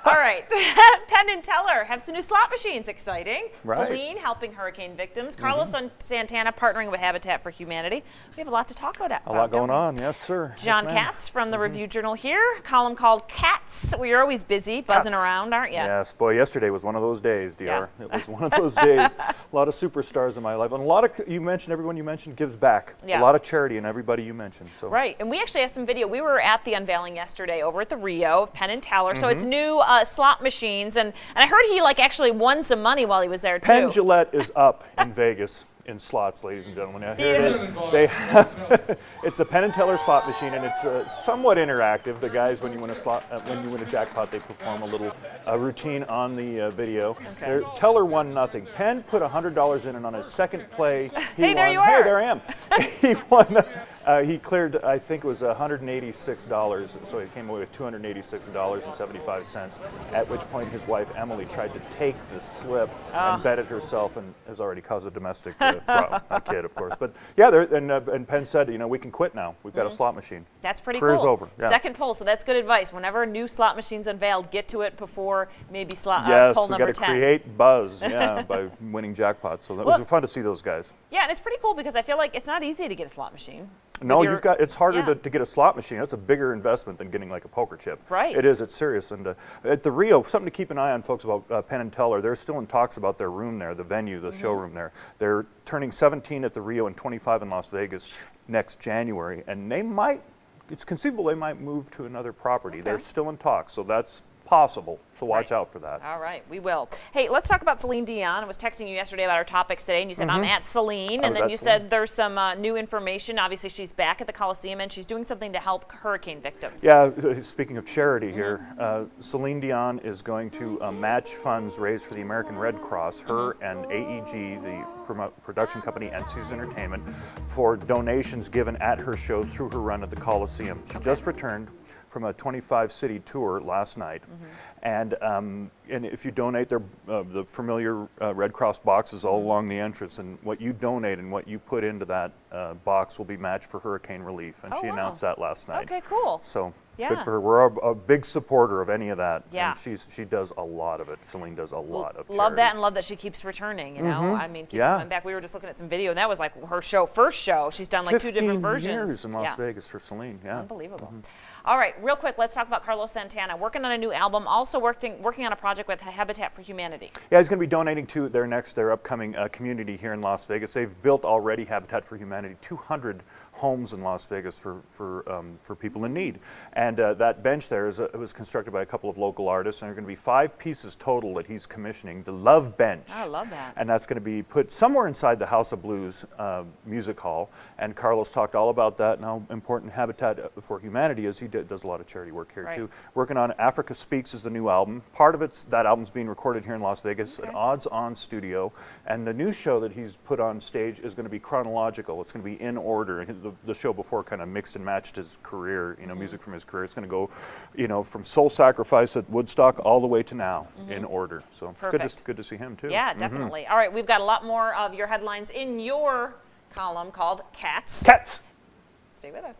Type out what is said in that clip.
All right. Penn and Teller have some new slot machines. Exciting. Right. Celine helping hurricane victims. Carlos Santana partnering with Habitat for Humanity. We have a lot to talk about. A lot going on, yes, sir. John yes, Katz from the Review Journal here. Column called Cats. Well, you're always busy, buzzing around, aren't you? Yes, boy, yesterday was one of those days, DR. Yeah. It was one of those days. A lot of superstars in my life. And a lot of, everyone you mentioned gives back. Yeah. A lot of charity in everybody you mentioned. So. Right, and we actually have some video. We were at the unveiling yesterday over at the Rio of Penn and Teller. So it's new slot machines, and I heard he actually won some money while he was there too. Penn Gillette is up in Vegas in slots, ladies and gentlemen. Now, here it is. They have it's the Penn and Teller slot machine, and it's somewhat interactive. The guys, when you win a jackpot, they perform a little routine on the video. Okay. Teller won nothing. Penn put $100 in, and on his second play, he Hey, there won. you are. Hey, there I am. He won. He cleared, I think it was $186, so he came away with $286.75, at which point his wife, Emily, tried to take the slip and bet it herself and has already caused a domestic problem, a kid, of course. But yeah, and Penn said, we can quit now. We've got a slot machine. That's pretty Career's cool. over. Yeah. Second poll, so that's good advice. Whenever a new slot machine's unveiled, get to it before maybe poll Yes, we number got to 10. create buzz, by winning jackpots. So that was fun to see those guys. Yeah, and it's pretty cool because I feel like it's not easy to get a slot machine. No, it's harder to get a slot machine. That's a bigger investment than getting like a poker chip. Right. It is. It's serious. And at the Rio, something to keep an eye on, folks, about Penn and Teller. They're still in talks about their room there, the venue, the showroom there. They're turning 17 at the Rio and 25 in Las Vegas next January, and it's conceivable they might move to another property. Okay. They're still in talks, so that's possible. So watch out for that. All right, we will. Hey, let's talk about Celine Dion. I was texting you yesterday about our topics today, and you said, I'm at Celine. And then you said there's some new information. Obviously, she's back at the Coliseum, and she's doing something to help hurricane victims. Yeah, speaking of charity here, Celine Dion is going to match funds raised for the American Red Cross, her and AEG, the production company, and Caesars Entertainment, for donations given at her shows through her run at the Coliseum. She just returned from a 25-city tour last night, and if you donate, the familiar Red Cross boxes all along the entrance, and what you donate and what you put into that box will be matched for hurricane relief, and she announced that last night. Okay, cool. So good for her. We're a big supporter of any of that. Yeah. And she does a lot of it. Celine does a lot of charity. Love that, and love that she keeps returning, I mean, keeps coming back. We were just looking at some video, and that was like her first show. She's done like 2 different versions. 15 years in Las Vegas for Celine, Unbelievable. All right, real quick, let's talk about Carlos Santana, working on a new album, also working on a project with Habitat for Humanity. Yeah, he's going to be donating to their upcoming community here in Las Vegas. They've built already, Habitat for Humanity, 200 homes in Las Vegas for people in need. And that bench there was constructed by a couple of local artists, and there are going to be 5 pieces total that he's commissioning. The Love Bench. I love that. And that's going to be put somewhere inside the House of Blues music hall. And Carlos talked all about that and how important Habitat for Humanity is. He does a lot of charity work here too. Working on Africa Speaks is the new album. Part of that album's being recorded here in Las Vegas at Odds On Studio. And the new show that he's put on stage is going to be chronological. It's going to be in order. The show before kind of mixed and matched his career, music from his career. It's going to go, from Soul Sacrifice at Woodstock all the way to now in order. So it's good to see him too. Yeah, definitely. All right, we've got a lot more of your headlines in your column called Cats. Cats. Stay with us.